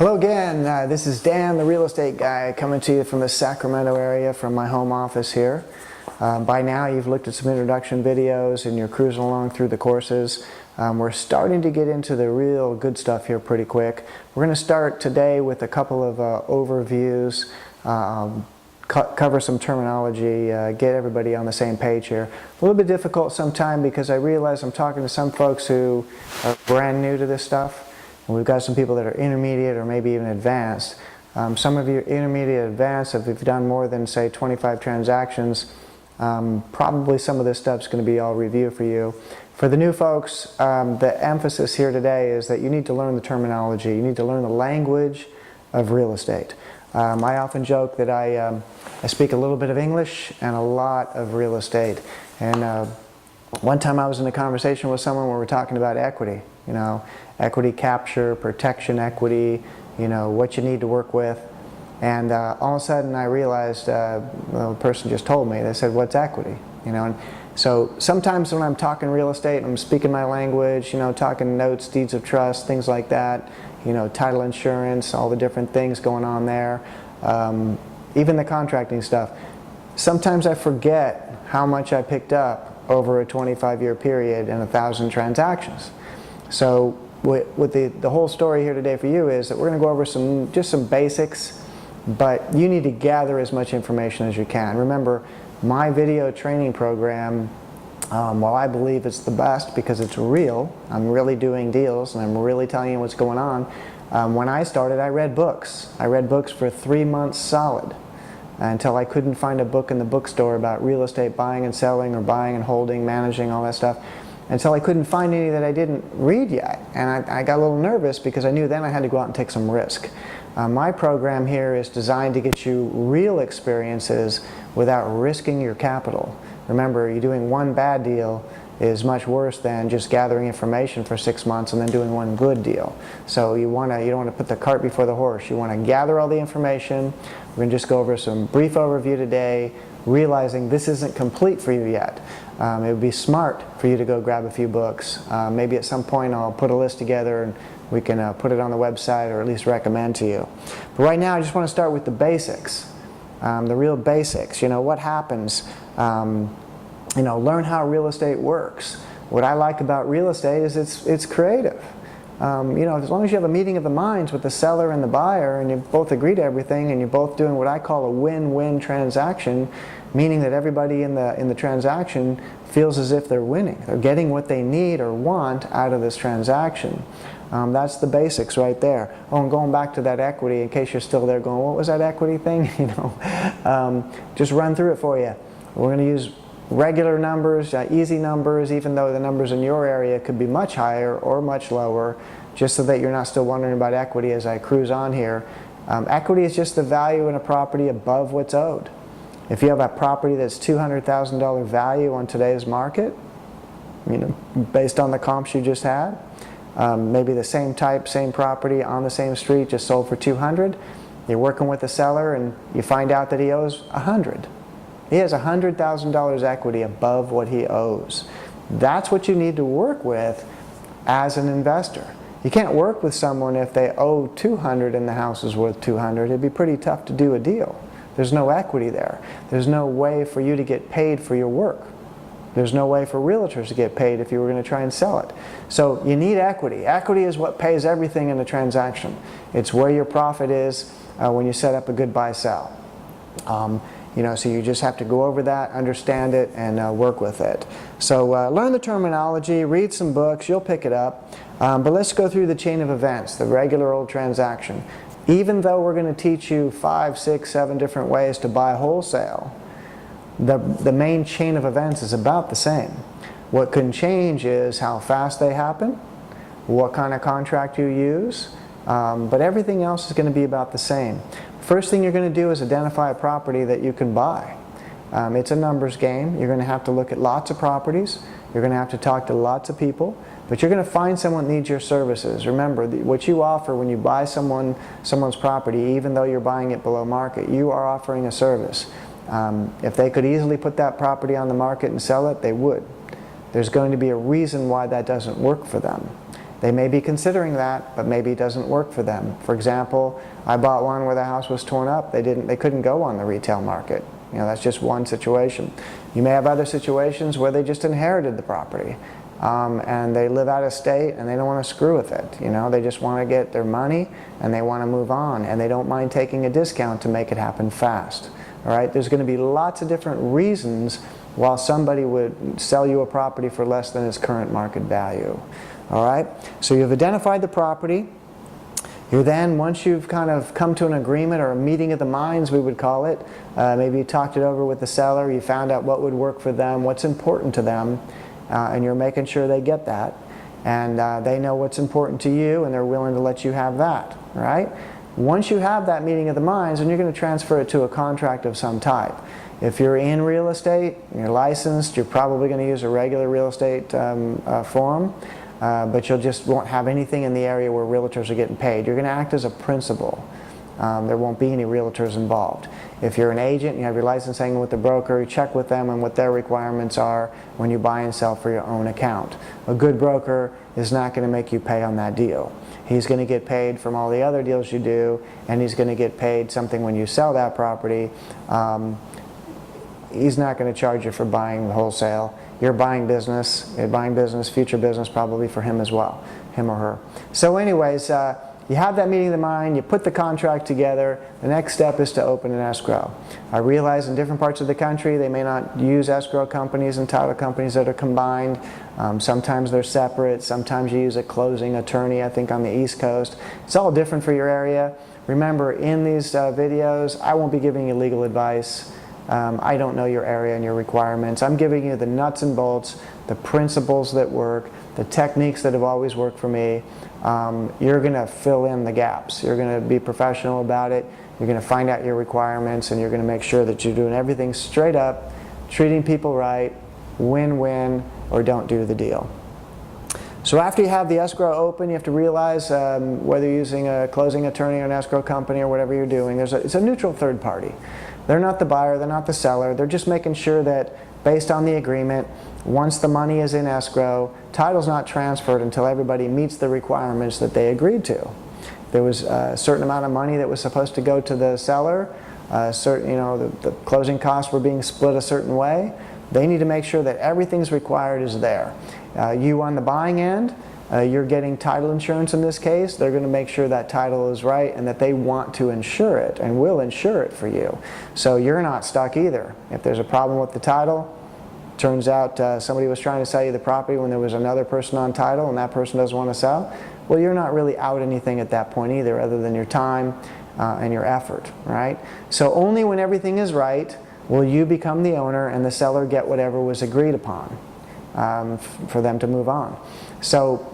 Hello again, this is Dan, the real estate guy, coming to you from the Sacramento area from my home office here. By now you've looked at some introduction videos and you're cruising along through the courses. We're starting to get into the real good stuff here pretty quick. We're going to start today with a couple of overviews, cover some terminology, get everybody on the same page here. A little bit difficult sometimes because I realize I'm talking to some folks who are brand new to this stuff. And we've got some people that are intermediate or maybe even advanced. Some of you intermediate advanced, if you've done more than say 25 transactions, probably some of this stuff's going to be all review for you. For the new folks, the emphasis here today is that you need to learn the terminology. You need to learn the language of real estate. I often joke that I speak a little bit of English and a lot of real estate. And one time I was in a conversation with someone where we're talking about equity. You know, equity capture, protection equity, you know, what you need to work with. And all of a sudden I realized, the person just told me, they said, what's equity? You know, and so sometimes when I'm talking real estate, I'm speaking my language, you know, talking notes, deeds of trust, things like that, you know, title insurance, all the different things going on there, even the contracting stuff. Sometimes I forget how much I picked up over a 25-year period and 1,000 transactions. So what the whole story here today for you is that we're going to go over just some basics, but you need to gather as much information as you can. Remember, my video training program, while I believe it's the best because it's real, I'm really doing deals and I'm really telling you what's going on. When I started, I read books. I read books for 3 months solid until I couldn't find a book in the bookstore about real estate buying and selling or buying and holding, managing, all that stuff. Until I couldn't find any that I didn't read yet. And I got a little nervous because I knew then I had to go out and take some risk. My program here is designed to get you real experiences without risking your capital. Remember, you're doing one bad deal is much worse than just gathering information for 6 months and then doing one good deal. So you don't want to put the cart before the horse. You want to gather all the information. We're going to just go over some brief overview today, realizing this isn't complete for you yet. It would be smart for you to go grab a few books. Maybe at some point I'll put a list together and we can put it on the website or at least recommend to you. But right now I just want to start with the basics, the real basics. You know, what happens? You know, learn how real estate works. What I like about real estate is it's creative. You know, as long as you have a meeting of the minds with the seller and the buyer and you both agree to everything and you're both doing what I call a win-win transaction, meaning that everybody in the transaction feels as if they're winning. They're getting what they need or want out of this transaction. That's the basics right there. Oh, and going back to that equity, in case you're still there going, what was that equity thing? You know, just run through it for you. We're going to use regular numbers, easy numbers, even though the numbers in your area could be much higher or much lower, just so that you're not still wondering about equity as I cruise on here. Equity is just the value in a property above what's owed. If you have a property that's $200,000 value on today's market, you know, based on the comps you just had, maybe the same type, same property on the same street just sold for $200,000, you're working with the seller and you find out that he owes $100,000. He has $100,000 equity above what he owes. That's what you need to work with as an investor. You can't work with someone if they owe $200,000 and the house is worth $200,000. It'd be pretty tough to do a deal. There's no equity there. There's no way for you to get paid for your work. There's no way for realtors to get paid if you were going to try and sell it. So you need equity. Equity is what pays everything in a transaction. It's where your profit is when you set up a good buy-sell. You know, so you just have to go over that, understand it, and work with it. So learn the terminology, read some books, you'll pick it up. But let's go through the chain of events, the regular old transaction. Even though we're going to teach you 5, 6, 7 different ways to buy wholesale, the main chain of events is about the same. What can change is how fast they happen, what kind of contract you use, but everything else is going to be about the same. First thing you're going to do is identify a property that you can buy. It's a numbers game. You're going to have to look at lots of properties. You're going to have to talk to lots of people. But you're going to find someone that needs your services. Remember, what you offer when you buy someone's property, even though you're buying it below market, you are offering a service. If they could easily put that property on the market and sell it, they would. There's going to be a reason why that doesn't work for them. They may be considering that, but maybe it doesn't work for them. For example, I bought one where the house was torn up. They couldn't go on the retail market. You know, that's just one situation. You may have other situations where they just inherited the property. And they live out of state and they don't want to screw with it. You know, they just want to get their money and they want to move on, and they don't mind taking a discount to make it happen fast. All right, there's going to be lots of different reasons why somebody would sell you a property for less than its current market value. All right, so you've identified the property. You're then, once you've kind of come to an agreement or a meeting of the minds, we would call it, maybe you talked it over with the seller, you found out what would work for them, what's important to them, and you're making sure they get that, and they know what's important to you, and they're willing to let you have that, right? Once you have that meeting of the minds, then you're going to transfer it to a contract of some type. If you're in real estate, you're licensed, you're probably going to use a regular real estate form, but you just won't have anything in the area where realtors are getting paid. You're going to act as a principal. There won't be any realtors involved. If you're an agent, you have your license hanging with the broker, you check with them on what their requirements are when you buy and sell for your own account. A good broker is not going to make you pay on that deal. He's going to get paid from all the other deals you do, and he's going to get paid something when you sell that property. He's not going to charge you for buying the wholesale. You're buying business, future business probably for him as well, him or her. So anyways, you have that meeting of the mind, you put the contract together, the next step is to open an escrow. I realize in different parts of the country they may not use escrow companies and title companies that are combined. Sometimes they're separate, sometimes you use a closing attorney, I think on the East Coast. It's all different for your area. Remember, in these videos, I won't be giving you legal advice. I don't know your area and your requirements. I'm giving you the nuts and bolts, the principles that work, the techniques that have always worked for me. You're going to fill in the gaps. You're going to be professional about it. You're going to find out your requirements, and you're going to make sure that you're doing everything straight up, treating people right, win-win, or don't do the deal. So after you have the escrow open, you have to realize whether you're using a closing attorney or an escrow company or whatever you're doing, it's a neutral third party. They're not the buyer, they're not the seller, they're just making sure that based on the agreement, once the money is in escrow, title's not transferred until everybody meets the requirements that they agreed to. There was a certain amount of money that was supposed to go to the seller, the closing costs were being split a certain way. They need to make sure that everything's required is there. You on the buying end, you're getting title insurance in this case. They're going to make sure that title is right and that they want to insure it and will insure it for you. So you're not stuck either. If there's a problem with the title, turns out somebody was trying to sell you the property when there was another person on title and that person doesn't want to sell, well, you're not really out anything at that point either, other than your time and your effort, right? So only when everything is right will you become the owner and the seller get whatever was agreed upon for them to move on. So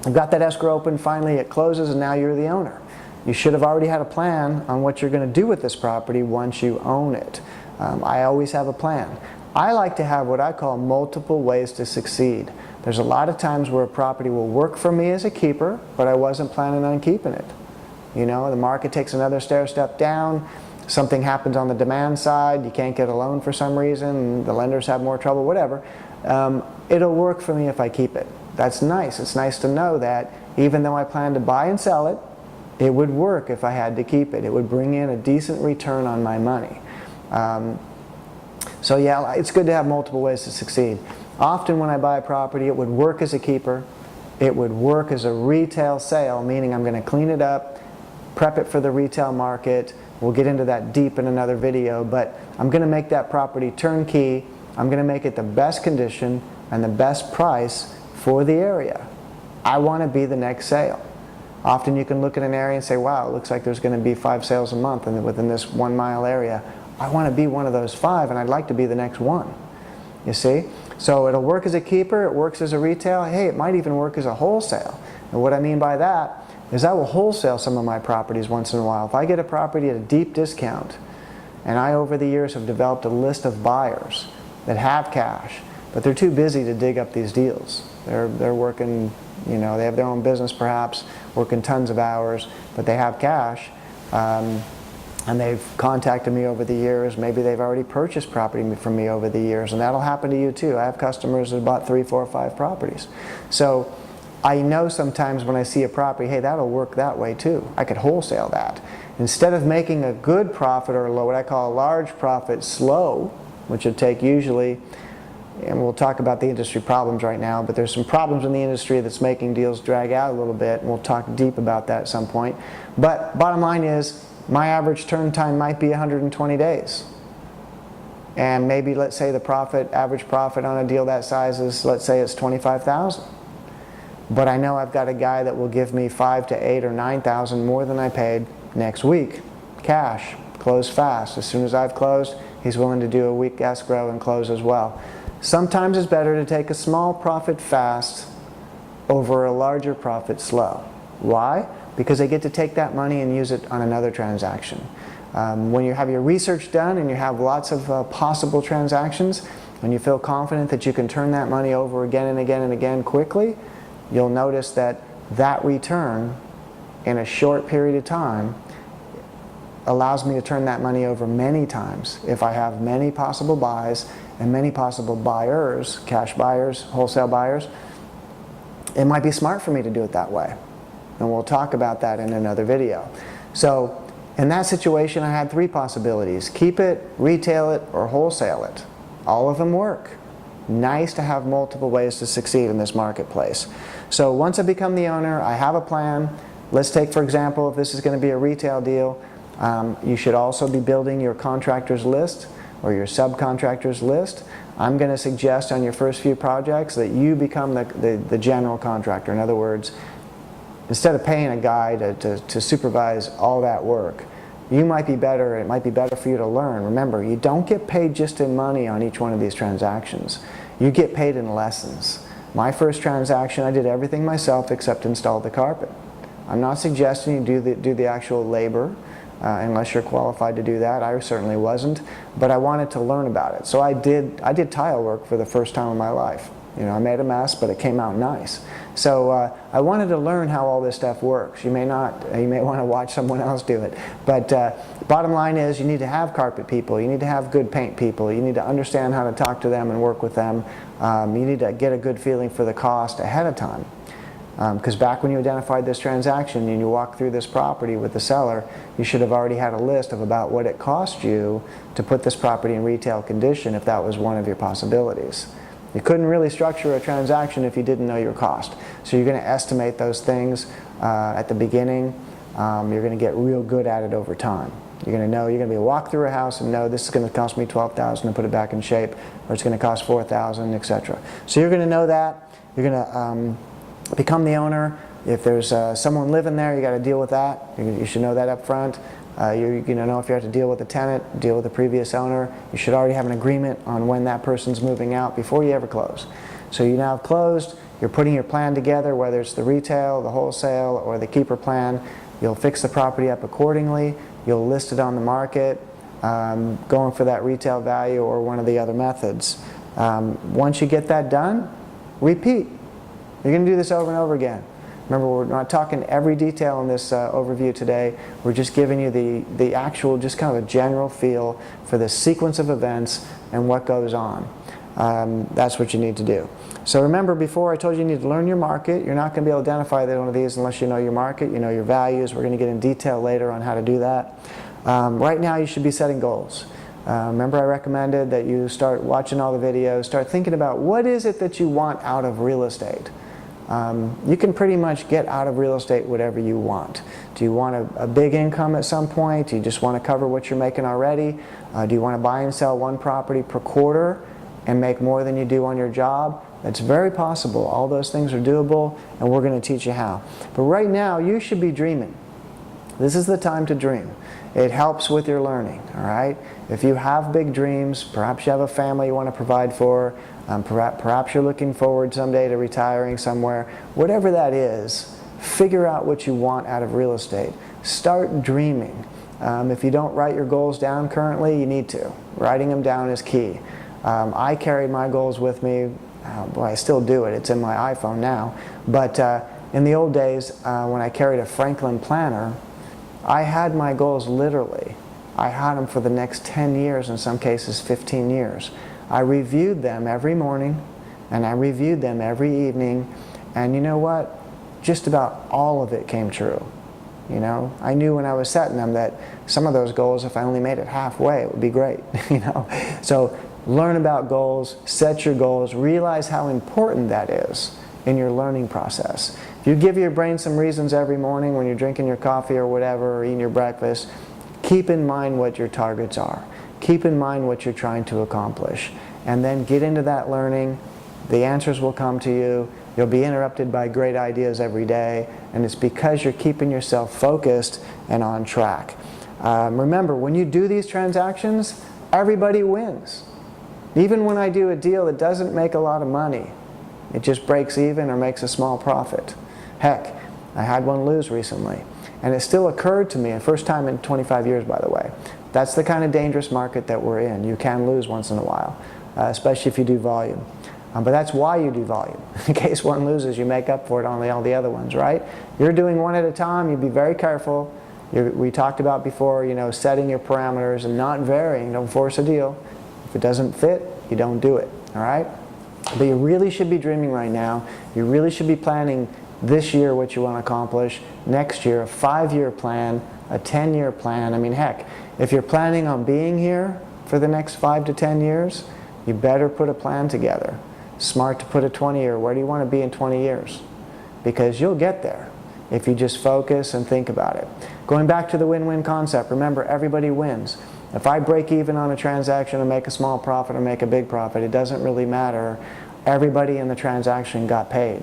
you've got that escrow open, finally it closes, and now you're the owner. You should have already had a plan on what you're going to do with this property once you own it. I always have a plan. I like to have what I call multiple ways to succeed. There's a lot of times where a property will work for me as a keeper, but I wasn't planning on keeping it. You know, the market takes another stair step down, something happens on the demand side, you can't get a loan for some reason, the lenders have more trouble, whatever. It'll work for me if I keep it. That's nice. It's nice to know that even though I plan to buy and sell it, it would work if I had to keep it. It would bring in a decent return on my money. So yeah, it's good to have multiple ways to succeed. Often when I buy a property, it would work as a keeper. It would work as a retail sale, meaning I'm going to clean it up, prep it for the retail market. We'll get into that deep in another video, but I'm going to make that property turnkey. I'm going to make it the best condition and the best price for the area. I want to be the next sale. Often you can look at an area and say, wow, it looks like there's going to be 5 sales a month within this 1 mile area. I want to be one of those 5 and I'd like to be the next one. You see? So it'll work as a keeper, it works as a retail, hey, it might even work as a wholesale. And what I mean by that is I will wholesale some of my properties once in a while. If I get a property at a deep discount, and I over the years have developed a list of buyers that have cash, but they're too busy to dig up these deals. They're working, you know, they have their own business perhaps, working tons of hours, but they have cash. And they've contacted me over the years. Maybe they've already purchased property from me over the years, and that'll happen to you too. I have customers that bought 3, 4, 5 properties. So I know sometimes when I see a property, hey, that'll work that way too. I could wholesale that. Instead of making a good profit, or what I call a large profit, slow, which would take usually, and we'll talk about the industry problems right now, but there's some problems in the industry that's making deals drag out a little bit, and we'll talk deep about that at some point. But bottom line is, my average turn time might be 120 days. And maybe, let's say, the average profit on a deal that size is, let's say it's $25,000. But I know I've got a guy that will give me $5,000 to $8,000 or $9,000 more than I paid next week. Cash, close fast. As soon as I've closed, he's willing to do a week escrow and close as well. Sometimes it's better to take a small profit fast over a larger profit slow. Why? Because they get to take that money and use it on another transaction. When you have your research done and you have lots of possible transactions, and you feel confident that you can turn that money over again and again and again quickly, you'll notice that that return in a short period of time allows me to turn that money over many times if I have many possible buys and many possible buyers, cash buyers, wholesale buyers. It might be smart for me to do it that way. And we'll talk about that in another video. So in that situation, I had 3 possibilities: keep it, retail it, or wholesale it. All of them work. Nice to have multiple ways to succeed in this marketplace. So once I become the owner, I have a plan. Let's take, for example, if this is going to be a retail deal, you should also be building your contractors list or your subcontractors list. I'm going to suggest on your first few projects that you become the general contractor. In other words, instead of paying a guy to supervise all that work, it might be better for you to learn. Remember, you don't get paid just in money on each one of these transactions. You get paid in lessons. My first transaction, I did everything myself except install the carpet. I'm not suggesting you do the actual labor unless you're qualified to do that. I certainly wasn't, but I wanted to learn about it. So I did tile work for the first time in my life. You know, I made a mess, but it came out nice. So I wanted to learn how all this stuff works. You may want to watch someone else do it. But bottom line is, you need to have carpet people. You need to have good paint people. You need to understand how to talk to them and work with them. You need to get a good feeling for the cost ahead of time. Because back when you identified this transaction and you walked through this property with the seller, you should have already had a list of about what it cost you to put this property in retail condition if that was one of your possibilities. You couldn't really structure a transaction if you didn't know your cost. So you're going to estimate those things at the beginning. You're going to get real good at it over time. You're going to know, you're going to be able to walk through a house and know this is going to cost me $12,000 to put it back in shape, or it's going to cost $4,000, etc. So you're going to know that. You're going to become the owner. If there's someone living there, you got to deal with that. You should know that up front. You're going to know if you have to deal with a tenant, deal with the previous owner. You should already have an agreement on when that person's moving out before you ever close. So you now have closed, you're putting your plan together, whether it's the retail, the wholesale, or the keeper plan. You'll fix the property up accordingly. You'll list it on the market, going for that retail value or one of the other methods. Once you get that done, repeat. You're going to do this over and over again. Remember, we're not talking every detail in this overview today. We're just giving you the actual, just kind of a general feel for the sequence of events and what goes on. That's what you need to do. So remember, before I told you need to learn your market. You're not going to be able to identify one of these unless you know your market, you know your values. We're going to get in detail later on how to do that. Right now, you should be setting goals. Remember, I recommended that you start watching all the videos, start thinking about what is it that you want out of real estate. You can pretty much get out of real estate whatever you want. Do you want a big income at some point? Do you just want to cover what you're making already? Do you want to buy and sell one property per quarter and make more than you do on your job? That's very possible. All those things are doable, and we're going to teach you how. But right now, you should be dreaming. This is the time to dream. It helps with your learning, all right? If you have big dreams, perhaps you have a family you want to provide for, perhaps you're looking forward someday to retiring somewhere. Whatever that is, figure out what you want out of real estate. Start dreaming. If you don't write your goals down currently, you need to. Writing them down is key. I carried my goals with me. Well, I still do it. It's in my iPhone now. But in the old days, when I carried a Franklin planner, I had my goals literally. I had them for the next 10 years, in some cases 15 years. I reviewed them every morning, and I reviewed them every evening, And you know what? Just about all of it came true. You know, I knew when I was setting them that some of those goals, if I only made it halfway, it would be great. You know, so learn about goals, set your goals, realize how important that is in your learning process. If you give your brain some reasons every morning when you're drinking your coffee or whatever, or eating your breakfast, keep in mind what your targets are. Keep in mind what you're trying to accomplish. And then get into that learning. The answers will come to you. You'll be interrupted by great ideas every day, and it's because you're keeping yourself focused and on track. Remember, when you do these transactions, everybody wins. Even when I do a deal that doesn't make a lot of money, it just breaks even or makes a small profit. Heck, I had one lose recently, and it still occurred to me, the first time in 25 years, by the way. That's the kind of dangerous market that we're in. You can lose once in a while, especially if you do volume. But that's why you do volume. In case one loses, you make up for it on all the other ones, right? You're doing one at a time. You be very careful. We talked about before, you know, setting your parameters and not varying. Don't force a deal. If it doesn't fit, you don't do it, all right? But you really should be dreaming right now. You really should be planning this year what you want to accomplish, next year a 5-year plan, a 10-year plan. I mean, heck, if you're planning on being here for the next 5 to 10 years, you better put a plan together. Smart to put a 20-year. Where do you want to be in 20 years? Because you'll get there if you just focus and think about it. Going back to the win-win concept, remember, everybody wins. If I break even on a transaction and make a small profit or make a big profit, it doesn't really matter. Everybody in the transaction got paid.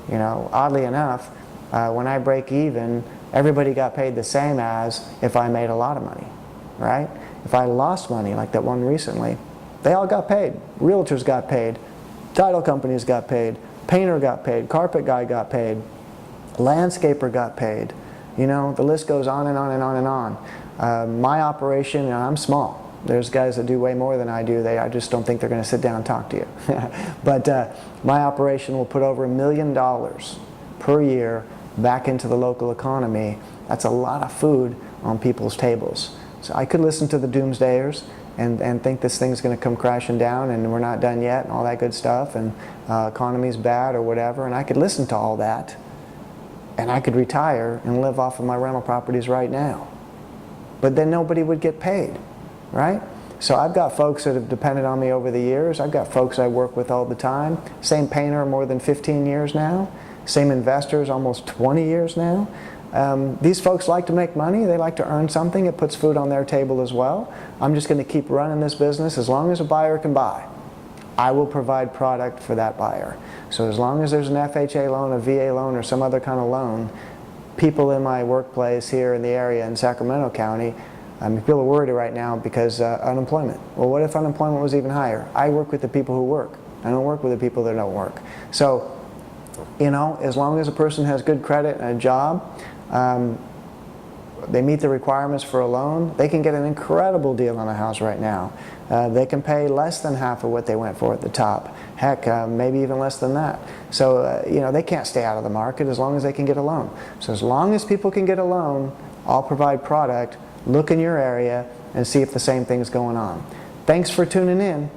You know, oddly enough, when I break even, everybody got paid the same as if I made a lot of money, right? If I lost money, like that one recently, they all got paid. Realtors got paid. Title companies got paid, painter got paid, carpet guy got paid, landscaper got paid. You know, the list goes on and on and on and on. My operation, and I'm small. There's guys that do way more than I do. I just don't think they're going to sit down and talk to you. But my operation will put over $1 million per year back into the local economy. That's a lot of food on people's tables. So I could listen to the doomsdayers and think this thing's going to come crashing down and we're not done yet and all that good stuff and economy's bad or whatever, and I could listen to all that and I could retire and live off of my rental properties right now. But then nobody would get paid, right? So I've got folks that have depended on me over the years. I've got folks I work with all the time. Same painter more than 15 years now. Same investors almost 20 years now. These folks like to make money. They like to earn something. It puts food on their table as well. I'm just going to keep running this business as long as a buyer can buy. I will provide product for that buyer. So as long as there's an FHA loan, a VA loan, or some other kind of loan, people in my workplace here in the area in Sacramento County, people are worried right now because unemployment. Well, what if unemployment was even higher? I work with the people who work. I don't work with the people that don't work. So, you know, as long as a person has good credit and a job, they meet the requirements for a loan, they can get an incredible deal on a house right now. They can pay less than half of what they went for at the top. Heck, maybe even less than that. So, you know, they can't stay out of the market as long as they can get a loan. So as long as people can get a loan, I'll provide product, look in your area, and see if the same thing's going on. Thanks for tuning in.